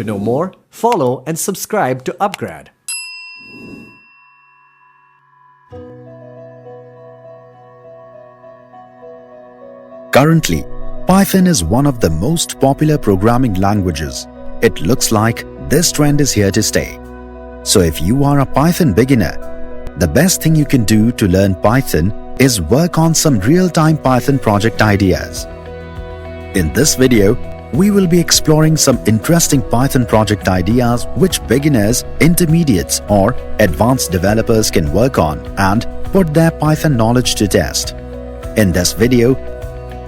To know more, follow and subscribe to upGrad. Currently, Python is one of the most popular programming languages. It looks like this trend is here to stay. So if you are a Python beginner, the best thing you can do to learn Python is work on some real-time Python project ideas. In this video, we will be exploring some interesting Python project ideas which beginners, intermediates or advanced developers can work on and put their Python knowledge to test. In this video,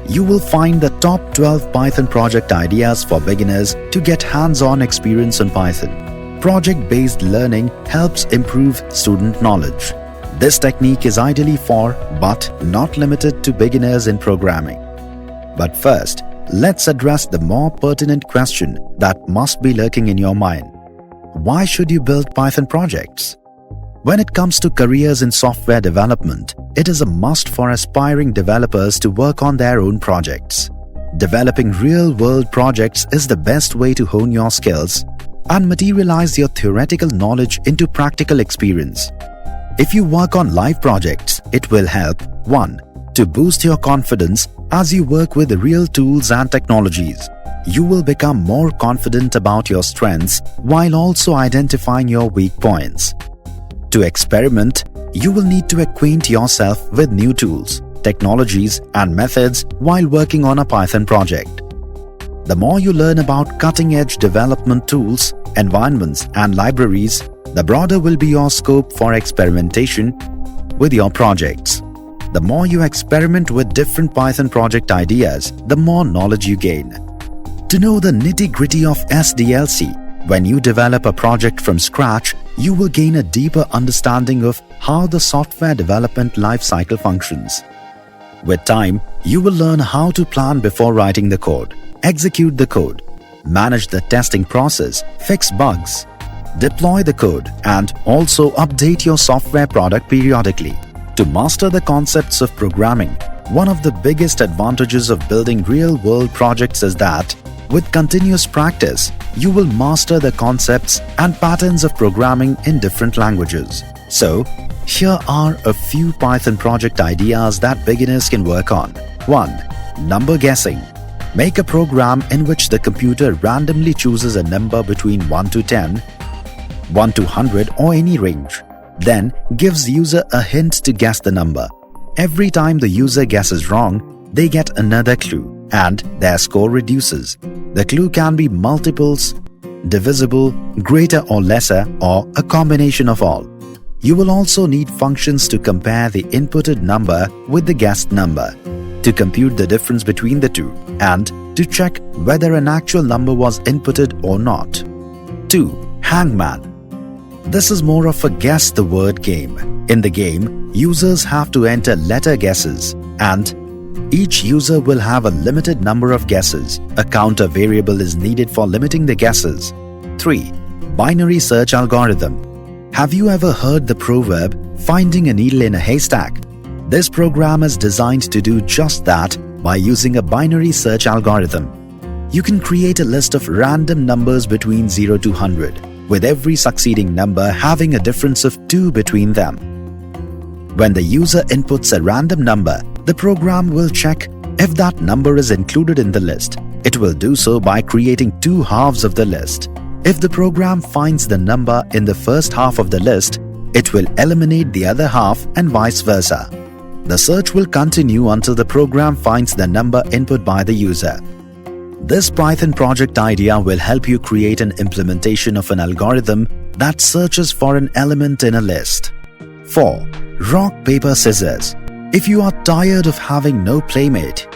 you will find the top 12 Python project ideas for beginners to get hands-on experience on Python. Project-based learning helps improve student knowledge. This technique is ideally for, but not limited to, beginners in programming. But first, let's address the more pertinent question that must be lurking in your mind. Why should you build Python projects? When it comes to careers in software development, it is a must for aspiring developers to work on their own projects. Developing real-world projects is the best way to hone your skills and materialize your theoretical knowledge into practical experience. If you work on live projects, it will help 1. To boost your confidence as you work with real tools and technologies. You will become more confident about your strengths while also identifying your weak points. To experiment, you will need to acquaint yourself with new tools, technologies, and methods while working on a Python project. The more you learn about cutting-edge development tools, environments, and libraries, the broader will be your scope for experimentation with your projects. The more you experiment with different Python project ideas, the more knowledge you gain. To know the nitty-gritty of SDLC, when you develop a project from scratch, you will gain a deeper understanding of how the software development lifecycle functions. With time, you will learn how to plan before writing the code, execute the code, manage the testing process, fix bugs, deploy the code, and also update your software product periodically. To master the concepts of programming, one of the biggest advantages of building real-world projects is that with continuous practice, you will master the concepts and patterns of programming in different languages. So, here are a few Python project ideas that beginners can work on. 1. Number guessing. Make a program in which the computer randomly chooses a number between 1 to 10, 1 to 100 or any range. Then gives user a hint to guess the number. Every time the user guesses wrong, they get another clue and their score reduces. The clue can be multiples, divisible, greater or lesser, or a combination of all. You will also need functions to compare the inputted number with the guessed number, to compute the difference between the two, and to check whether an actual number was inputted or not. 2. Hangman. This is more of a guess the word game. In the game, users have to enter letter guesses, and each user will have a limited number of guesses. A counter variable is needed for limiting the guesses. 3. Binary search algorithm. Have you ever heard the proverb, finding a needle in a haystack? This program is designed to do just that by using a binary search algorithm. You can create a list of random numbers between 0 to 100, with every succeeding number having a difference of 2 between them. When the user inputs a random number, the program will check if that number is included in the list. It will do so by creating two halves of the list. If the program finds the number in the first half of the list, it will eliminate the other half and vice versa. The search will continue until the program finds the number input by the user. This Python project idea will help you create an implementation of an algorithm that searches for an element in a list. 4. Rock, paper, scissors. If you are tired of having no playmate,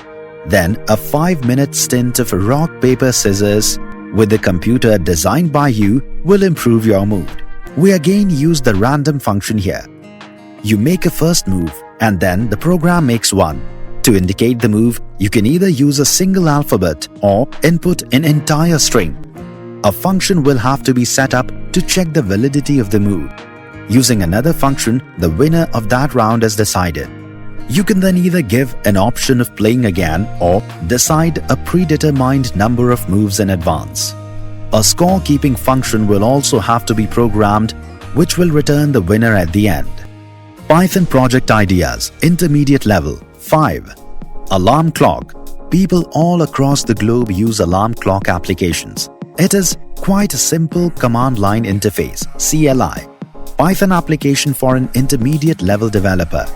then a 5-minute stint of rock, paper, scissors with the computer designed by you will improve your mood. We again use the random function here. You make a first move and then the program makes one. To indicate the move, you can either use a single alphabet or input an entire string. A function will have to be set up to check the validity of the move. Using another function, the winner of that round is decided. You can then either give an option of playing again or decide a predetermined number of moves in advance. A score-keeping function will also have to be programmed, which will return the winner at the end. Python project ideas, intermediate level. 5. Alarm clock. People all across the globe use alarm clock applications. It is quite a simple command line interface, CLI, Python application for an intermediate level developer.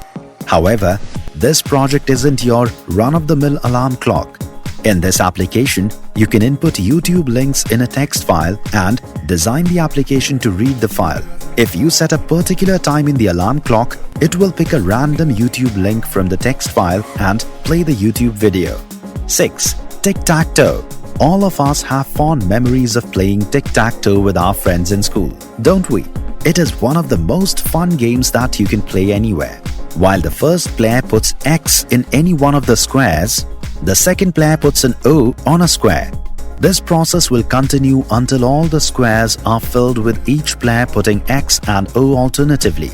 However, this project isn't your run-of-the-mill alarm clock. In this application, you can input YouTube links in a text file and design the application to read the file. If you set a particular time in the alarm clock, it will pick a random YouTube link from the text file and play the YouTube video. 6. Tic-tac-toe. All of us have fond memories of playing tic-tac-toe with our friends in school, don't we? It is one of the most fun games that you can play anywhere. While the first player puts X in any one of the squares, the second player puts an O on a square. This process will continue until all the squares are filled with each player putting X and O alternatively.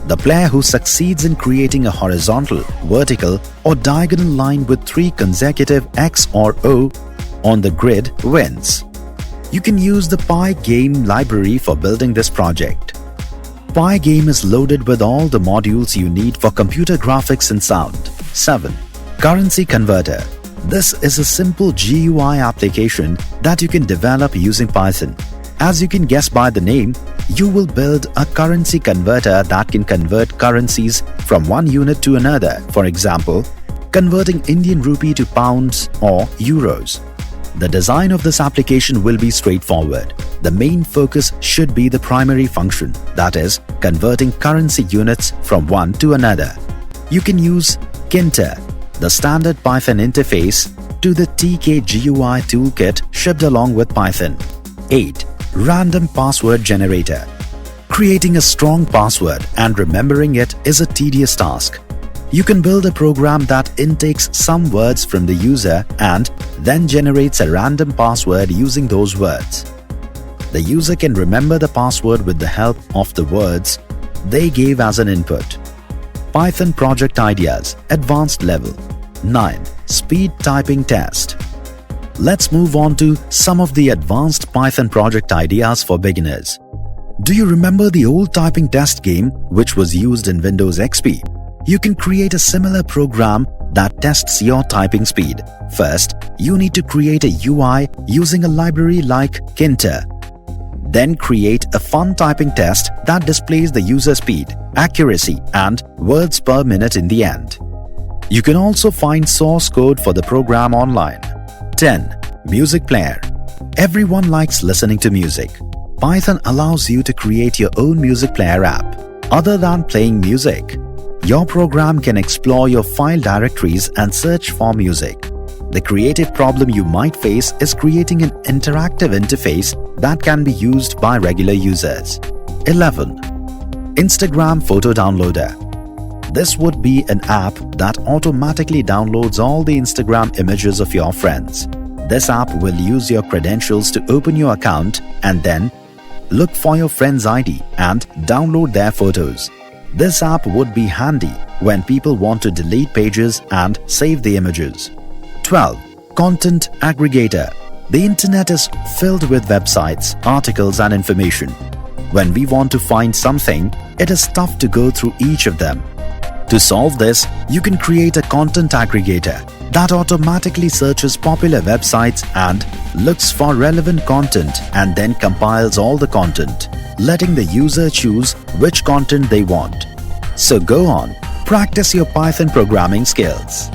The player who succeeds in creating a horizontal, vertical, or diagonal line with 3 consecutive X or O on the grid wins. You can use the Pygame library for building this project. Pygame is loaded with all the modules you need for computer graphics and sound. 7. Currency converter. This is a simple GUI application that you can develop using Python. As you can guess by the name, you will build a currency converter that can convert currencies from one unit to another. For example, converting Indian rupee to pounds or euros. The design of this application will be straightforward. The main focus should be the primary function, that is, converting currency units from one to another. You can use Kinter, the standard Python interface, to the TKGUI toolkit shipped along with Python. 8. Random password generator. Creating a strong password and remembering it is a tedious task. You can build a program that intakes some words from the user and then generates a random password using those words. The user can remember the password with the help of the words they gave as an input. Python project ideas, advanced level. 9. Speed typing test. Let's move on to some of the advanced Python project ideas for beginners. Do you remember the old typing test game which was used in Windows XP? You can create a similar program that tests your typing speed. First, you need to create a UI using a library like Kinter. Then create a fun typing test that displays the user speed, accuracy, and words per minute in the end. You can also find source code for the program online. 10. Music player. Everyone likes listening to music. Python allows you to create your own music player app. Other than playing music, your program can explore your file directories and search for music. The creative problem you might face is creating an interactive interface that can be used by regular users. 11. Instagram photo downloader. This would be an app that automatically downloads all the Instagram images of your friends. This app will use your credentials to open your account and then look for your friend's ID and download their photos. This app would be handy when people want to delete pages and save the images. 12. Content aggregator. The internet is filled with websites, articles, and information. When we want to find something, it is tough to go through each of them. To solve this, you can create a content aggregator that automatically searches popular websites and looks for relevant content and then compiles all the content, letting the user choose which content they want. So go on, practice your Python programming skills.